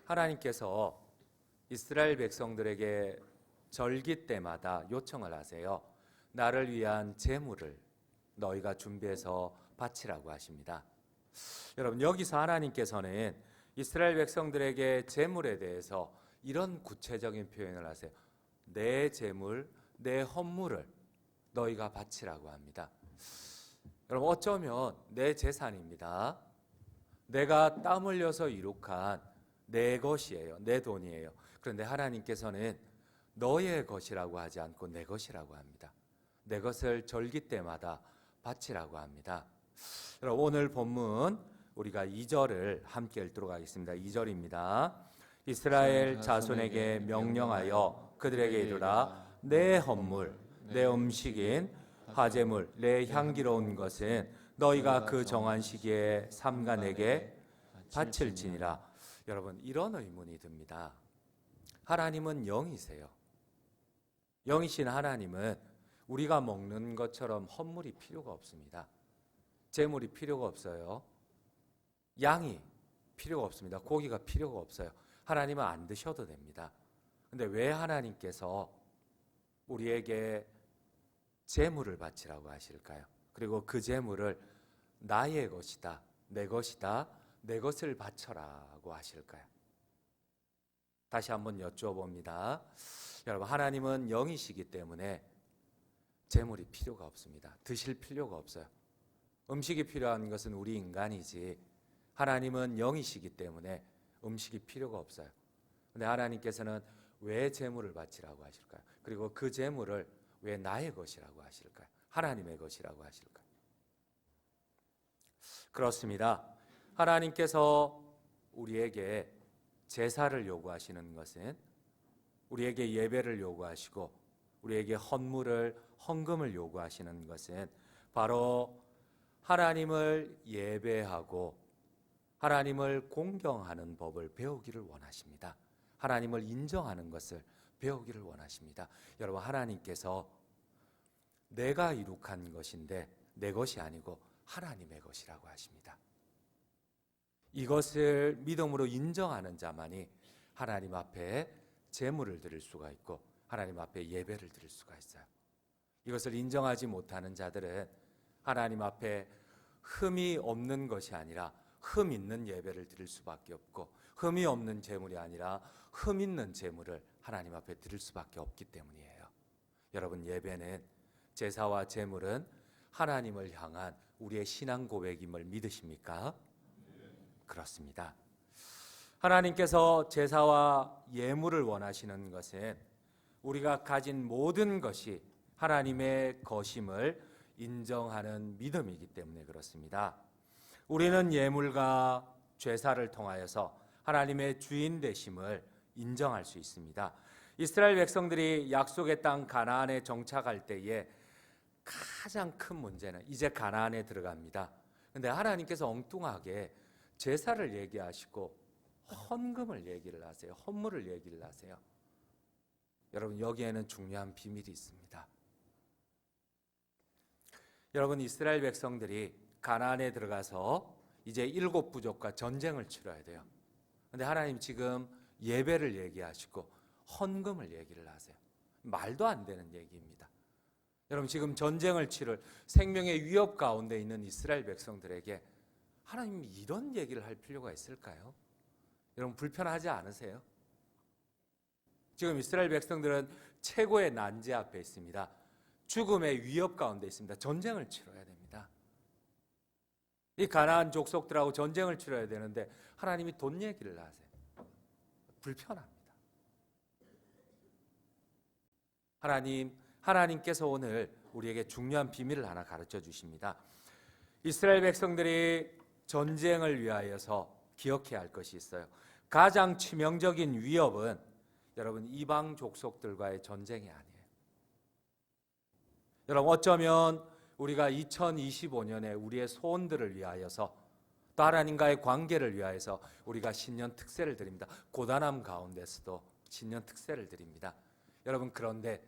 하나님께서 이스라엘 백성들에게 절기 때마다 요청을 하세요. 나를 위한 제물을 너희가 준비해서 바치라고 하십니다. 여러분, 여기서 하나님께서는 이스라엘 백성들에게 제물에 대해서 이런 구체적인 표현을 하세요. 내 제물, 내 헌물을 너희가 바치라고 합니다. 여러분, 어쩌면 내 재산입니다. 내가 땀 흘려서 이룩한 내 것이에요. 내 돈이에요. 그런데 하나님께서는 너의 것이라고 하지 않고 내 것이라고 합니다. 내 것을 절기 때마다 바치라고 합니다. 여러분, 오늘 본문 우리가 2절을 함께 읽도록 하겠습니다. 2절입니다. 이스라엘 자손에게 명령하여 그들에게 이르라. 내 헌물, 내 음식인 화제물, 내 향기로운 것은 너희가 그 정한 시기에 삼가 내게 바칠지니라. 여러분, 이런 의문이 듭니다. 하나님은 영이세요. 영이신 하나님은 우리가 먹는 것처럼 헌물이 필요가 없습니다. 제물이 필요가 없어요. 양이 필요가 없습니다. 고기가 필요가 없어요. 하나님은 안 드셔도 됩니다. 근데 왜 하나님께서 우리에게 제물을 바치라고 하실까요? 그리고 그 제물을 나의 것이다, 내 것이다, 내 것을 바쳐라고 하실까요? 다시 한번 여쭤봅니다. 여러분, 하나님은 영이시기 때문에 제물이 필요가 없습니다. 드실 필요가 없어요. 음식이 필요한 것은 우리 인간이지 하나님은 영이시기 때문에 음식이 필요가 없어요. 그런데 하나님께서는 왜 제물을 바치라고 하실까요? 그리고 그 제물을 왜 나의 것이라고 하실까요? 하나님의 것이라고 하실까요? 그렇습니다. 하나님께서 우리에게 제사를 요구하시는 것은 우리에게 예배를 요구하시고 우리에게 헌물을 헌금을 요구하시는 것은 바로 하나님을 예배하고 하나님을 공경하는 법을 배우기를 원하십니다. 하나님을 인정하는 것을 배우기를 원하십니다. 여러분, 하나님께서 내가 이룩한 것인데 내 것이 아니고 하나님의 것이라고 하십니다. 이것을 믿음으로 인정하는 자만이 하나님 앞에 제물을 드릴 수가 있고 하나님 앞에 예배를 드릴 수가 있어요. 이것을 인정하지 못하는 자들은 하나님 앞에 흠이 없는 것이 아니라 흠 있는 예배를 드릴 수밖에 없고 흠이 없는 제물이 아니라 흠 있는 제물을 하나님 앞에 드릴 수밖에 없기 때문이에요. 여러분, 예배는 제사와 제물은 하나님을 향한 우리의 신앙 고백임을 믿으십니까? 그렇습니다. 하나님께서 제사와 예물을 원하시는 것은 우리가 가진 모든 것이 하나님의 것임을 인정하는 믿음이기 때문에 그렇습니다. 우리는 예물과 제사를 통하여서 하나님의 주인 되심을 인정할 수 있습니다. 이스라엘 백성들이 약속의 땅 가나안에 정착할 때에 가장 큰 문제는 이제 가나안에 들어갑니다. 그런데 하나님께서 엉뚱하게 제사를 얘기하시고 헌금을 얘기를 하세요. 헌물을 얘기를 하세요. 여러분, 여기에는 중요한 비밀이 있습니다. 여러분, 이스라엘 백성들이 가나안에 들어가서 이제 7 부족과 전쟁을 치러야 돼요. 그런데 하나님 지금 예배를 얘기하시고 헌금을 얘기를 하세요. 말도 안 되는 얘기입니다. 여러분, 지금 전쟁을 치를 생명의 위협 가운데 있는 이스라엘 백성들에게 하나님이 이런 얘기를 할 필요가 있을까요? 여러분, 불편하지 않으세요? 지금 이스라엘 백성들은 최고의 난제 앞에 있습니다. 죽음의 위협 가운데 있습니다. 전쟁을 치러야 됩니다. 이 가나안 족속들하고 전쟁을 치러야 되는데 하나님이 돈 얘기를 하세요. 불편합니다. 하나님께서 오늘 우리에게 중요한 비밀을 하나 가르쳐 주십니다. 이스라엘 백성들이 전쟁을 위하여서 기억해야 할 것이 있어요. 가장 치명적인 위협은 여러분, 이방 족속들과의 전쟁이 아니에요. 여러분, 어쩌면 우리가 2025년에 우리의 소원들을 위하여서 또 하나님과의 관계를 위하여서 우리가 신년 특세를 드립니다. 고단함 가운데서도 신년 특세를 드립니다. 여러분, 그런데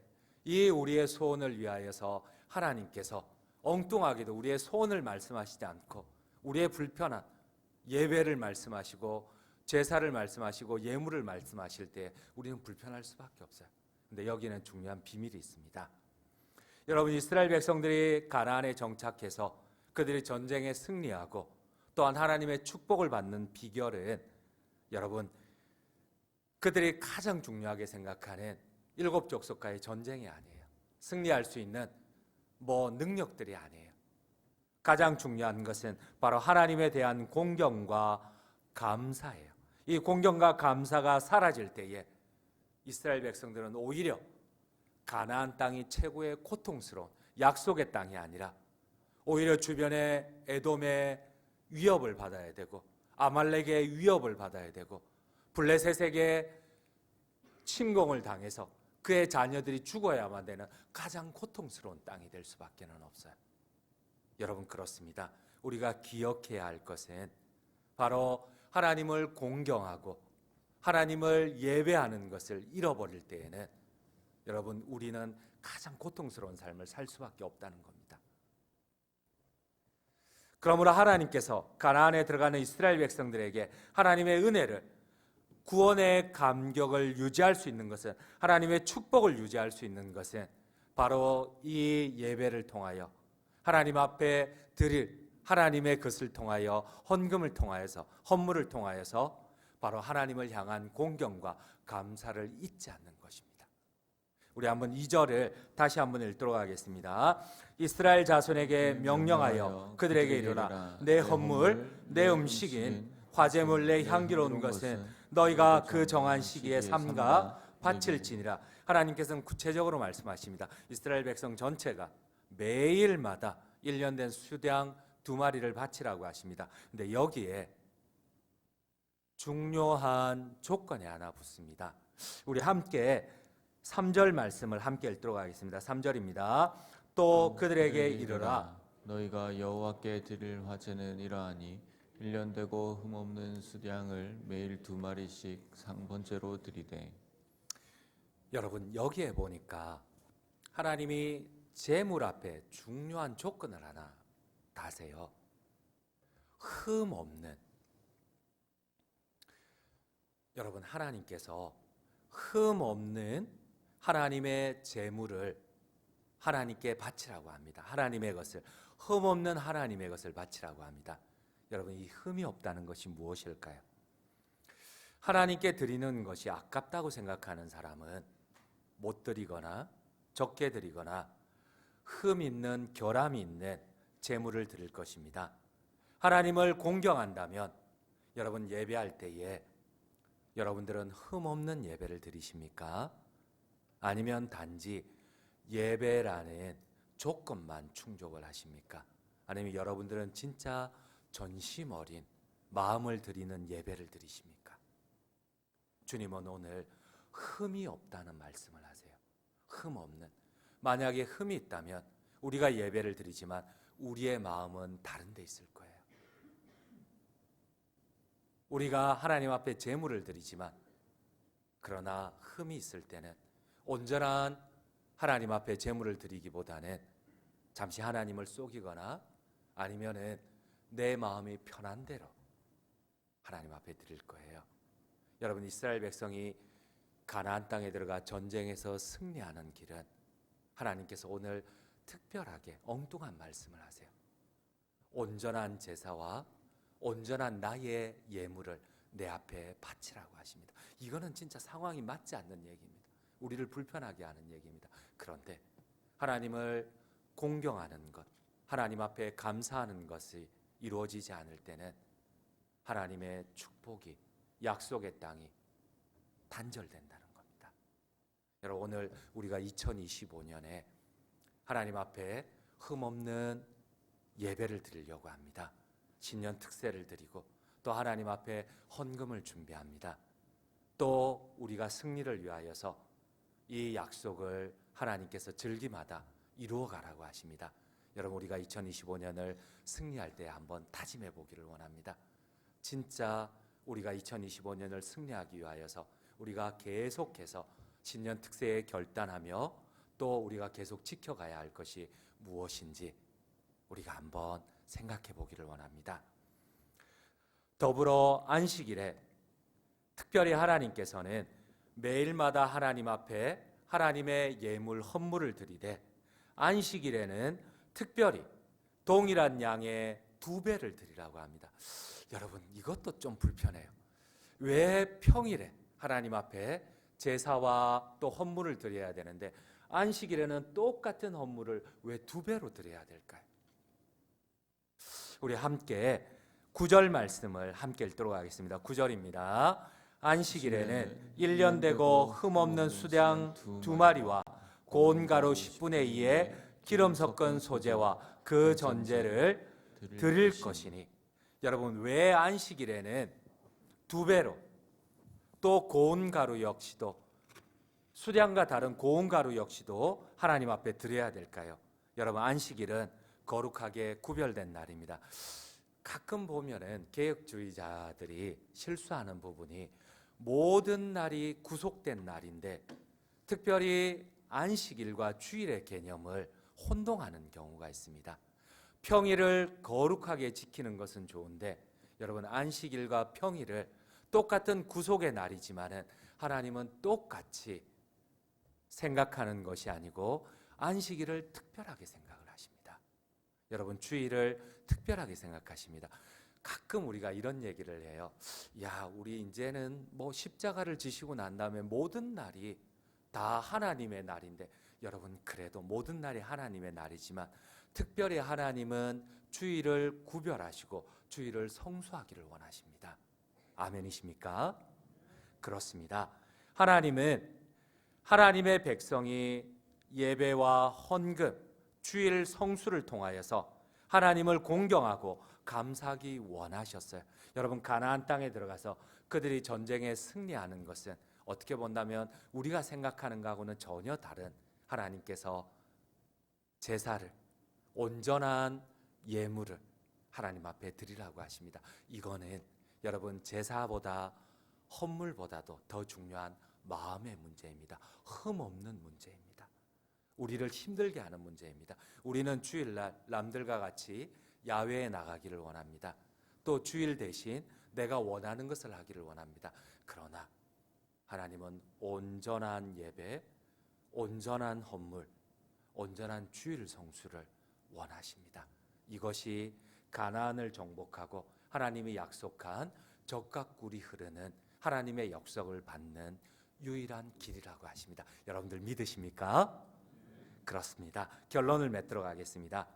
이 우리의 소원을 위하여서 하나님께서 엉뚱하게도 우리의 소원을 말씀하시지 않고 우리의 불편한 예배를 말씀하시고 제사를 말씀하시고 예물을 말씀하실 때 우리는 불편할 수밖에 없어요. 근데 여기는 중요한 비밀이 있습니다. 여러분, 이스라엘 백성들이 가나안에 정착해서 그들이 전쟁에 승리하고 또한 하나님의 축복을 받는 비결은 여러분, 그들이 가장 중요하게 생각하는 일곱 족속과의 전쟁이 아니에요. 승리할 수 있는 능력들이 아니에요. 가장 중요한 것은 바로 하나님에 대한 공경과 감사예요. 이 공경과 감사가 사라질 때에 이스라엘 백성들은 오히려 가나안 땅이 최고의 고통스러운 약속의 땅이 아니라 오히려 주변의 에돔의 위협을 받아야 되고 아말렉의 위협을 받아야 되고 블레셋에게 침공을 당해서 그의 자녀들이 죽어야만 되는 가장 고통스러운 땅이 될 수밖에 없어요. 여러분, 그렇습니다. 우리가 기억해야 할 것은 바로 하나님을 공경하고 하나님을 예배하는 것을 잃어버릴 때에는 여러분, 우리는 가장 고통스러운 삶을 살 수밖에 없다는 겁니다. 그러므로 하나님께서 가나안에 들어가는 이스라엘 백성들에게 하나님의 은혜를, 구원의 감격을 유지할 수 있는 것은, 하나님의 축복을 유지할 수 있는 것은 바로 이 예배를 통하여 하나님 앞에 드릴 하나님의 것을 통하여 헌금을 통하여서, 헌물을 통하여서 바로 하나님을 향한 공경과 감사를 잊지 않는 것입니다. 우리 한번 2절을 다시 한번 읽도록 하겠습니다. 이스라엘 자손에게 명령하여 그들에게 이르라. 내 헌물, 내 음식인 화제물, 내 향기로운 것은 너희가 그 정한 시기에 삼가 바칠지니라. 하나님께서는 구체적으로 말씀하십니다. 이스라엘 백성 전체가 매일마다 1년 된 수량 2마리를 바치라고 하십니다. 근데 여기에 중요한 조건이 하나 붙습니다. 우리 함께 3절 말씀을 함께 읽도록 하겠습니다. 3절입니다. 또 그들에게 이르라. 너희가 여호와께 드릴 화제는 이러하니 1년 되고 흠없는 수량을 매일 2마리씩 상번제로 드리되. 여러분, 여기에 보니까 하나님이 제물 앞에 중요한 조건을 하나 다세요. 흠없는. 여러분, 하나님께서 흠없는 하나님의 제물을 하나님께 바치라고 합니다. 하나님의 것을, 흠없는 하나님의 것을 바치라고 합니다. 여러분, 이 흠이 없다는 것이 무엇일까요? 하나님께 드리는 것이 아깝다고 생각하는 사람은 못 드리거나 적게 드리거나 흠 있는, 결함이 있는 제물을 드릴 것입니다. 하나님을 공경한다면 여러분, 예배할 때에 여러분들은 흠 없는 예배를 드리십니까? 아니면 단지 예배라는 조건만 충족을 하십니까? 아니면 여러분들은 진짜 전심 어린 마음을 드리는 예배를 드리십니까? 주님은 오늘 흠이 없다는 말씀을 하세요. 흠 없는. 만약에 흠이 있다면 우리가 예배를 드리지만 우리의 마음은 다른 데 있을 거예요. 우리가 하나님 앞에 제물을 드리지만 그러나 흠이 있을 때는 온전한 하나님 앞에 제물을 드리기보다는 잠시 하나님을 속이거나 아니면은 내 마음이 편한 대로 하나님 앞에 드릴 거예요. 여러분, 이스라엘 백성이 가나안 땅에 들어가 전쟁에서 승리하는 길은 하나님께서 오늘 특별하게 엉뚱한 말씀을 하세요. 온전한 제사와 온전한 나의 예물을 내 앞에 바치라고 하십니다. 이거는 진짜 상황이 맞지 않는 얘기입니다. 우리를 불편하게 하는 얘기입니다. 그런데 하나님을 공경하는 것, 하나님 앞에 감사하는 것이 이루어지지 않을 때는 하나님의 축복이, 약속의 땅이 단절된다는 겁니다. 여러분, 오늘 우리가 2025년에 하나님 앞에 흠없는 예배를 드리려고 합니다. 신년 특세를 드리고 또 하나님 앞에 헌금을 준비합니다. 또 우리가 승리를 위하여서 이 약속을 하나님께서 절기마다 이루어가라고 하십니다. 여러분, 우리가 2025년을 승리할 때 한번 다짐해 보기를 원합니다. 진짜 우리가 2025년을 승리하기 위하여서 우리가 계속해서 신년 특세에 결단하며 또 우리가 계속 지켜가야 할 것이 무엇인지 우리가 한번 생각해 보기를 원합니다. 더불어 안식일에 특별히 하나님께서는 매일마다 하나님 앞에 하나님의 예물 헌물을 드리되 안식일에는 특별히 동일한 양의 2배를 드리라고 합니다. 여러분, 이것도 좀 불편해요. 왜 평일에 하나님 앞에 제사와 또 헌물을 드려야 되는데 안식일에는 똑같은 헌물을 왜 2배로 드려야 될까요? 우리 함께 9절 말씀을 함께 읽도록 하겠습니다. 9절입니다. 안식일에는 1년 되고 흠없는 수량 2마리와 고운 가루 10분의 2의 기름 섞은 소재와 그 전제를 드릴 것이니. 여러분, 왜 안식일에는 2배로 또 고운 가루 역시도 수량과 다른 고운 가루 역시도 하나님 앞에 드려야 될까요? 여러분, 안식일은 거룩하게 구별된 날입니다. 가끔 보면은 개혁주의자들이 실수하는 부분이 모든 날이 구속된 날인데 특별히 안식일과 주일의 개념을 혼동하는 경우가 있습니다. 평일을 거룩하게 지키는 것은 좋은데 여러분, 안식일과 평일을 똑같은 구속의 날이지만은 하나님은 똑같이 생각하는 것이 아니고 안식일을 특별하게 생각을 하십니다. 여러분, 주일을 특별하게 생각하십니다. 가끔 우리가 이런 얘기를 해요. 야, 우리 이제는 뭐 십자가를 지시고 난 다음에 모든 날이 다 하나님의 날인데, 여러분, 그래도 모든 날이 하나님의 날이지만 특별히 하나님은 주일을 구별하시고 주일을 성수하기를 원하십니다. 아멘이십니까? 그렇습니다. 하나님은 하나님의 백성이 예배와 헌금, 주일 성수를 통하여서 하나님을 공경하고 감사하기 원하셨어요. 여러분, 가나안 땅에 들어가서 그들이 전쟁에 승리하는 것은 어떻게 본다면 우리가 생각하는 것하고는 전혀 다른 하나님께서 제사를, 온전한 예물을 하나님 앞에 드리라고 하십니다. 이거는 여러분, 제사보다 헌물보다도 더 중요한 마음의 문제입니다. 흠없는 문제입니다. 우리를 힘들게 하는 문제입니다. 우리는 주일날 남들과 같이 야외에 나가기를 원합니다. 또 주일 대신 내가 원하는 것을 하기를 원합니다. 그러나 하나님은 온전한 예배, 온전한 헌물, 온전한 주일 성수를 원하십니다. 이것이 가나안을 정복하고 하나님이 약속한 젖과 꿀이 흐르는 하나님의 역석을 받는 유일한 길이라고 하십니다. 여러분들 믿으십니까? 그렇습니다. 결론을 맺도록 하겠습니다.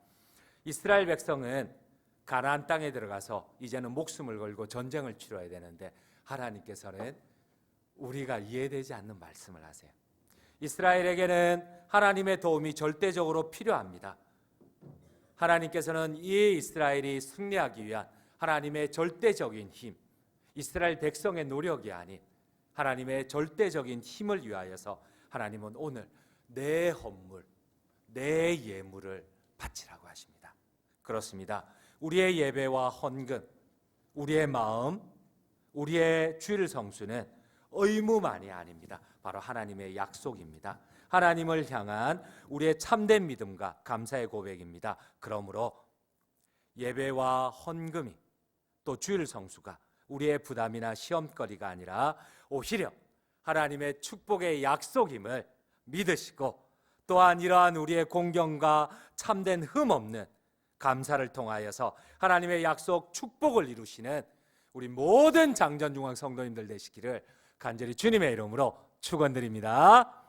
이스라엘 백성은 가나안 땅에 들어가서 이제는 목숨을 걸고 전쟁을 치러야 되는데 하나님께서는 우리가 이해되지 않는 말씀을 하세요. 이스라엘에게는 하나님의 도움이 절대적으로 필요합니다. 하나님께서는 이 이스라엘이 승리하기 위한 하나님의 절대적인 힘, 이스라엘 백성의 노력이 아닌 하나님의 절대적인 힘을 위하여서 하나님은 오늘 내 헌물, 내 예물을 바치라고 하십니다. 그렇습니다. 우리의 예배와 헌금, 우리의 마음, 우리의 주일 성수는 의무만이 아닙니다. 바로 하나님의 약속입니다. 하나님을 향한 우리의 참된 믿음과 감사의 고백입니다. 그러므로 예배와 헌금이 또 주일 성수가 우리의 부담이나 시험거리가 아니라 오히려 하나님의 축복의 약속임을 믿으시고 또한 이러한 우리의 공경과 참된 흠없는 감사를 통하여서 하나님의 약속 축복을 이루시는 우리 모든 장전중앙 성도님들 되시기를 간절히 주님의 이름으로 축원드립니다.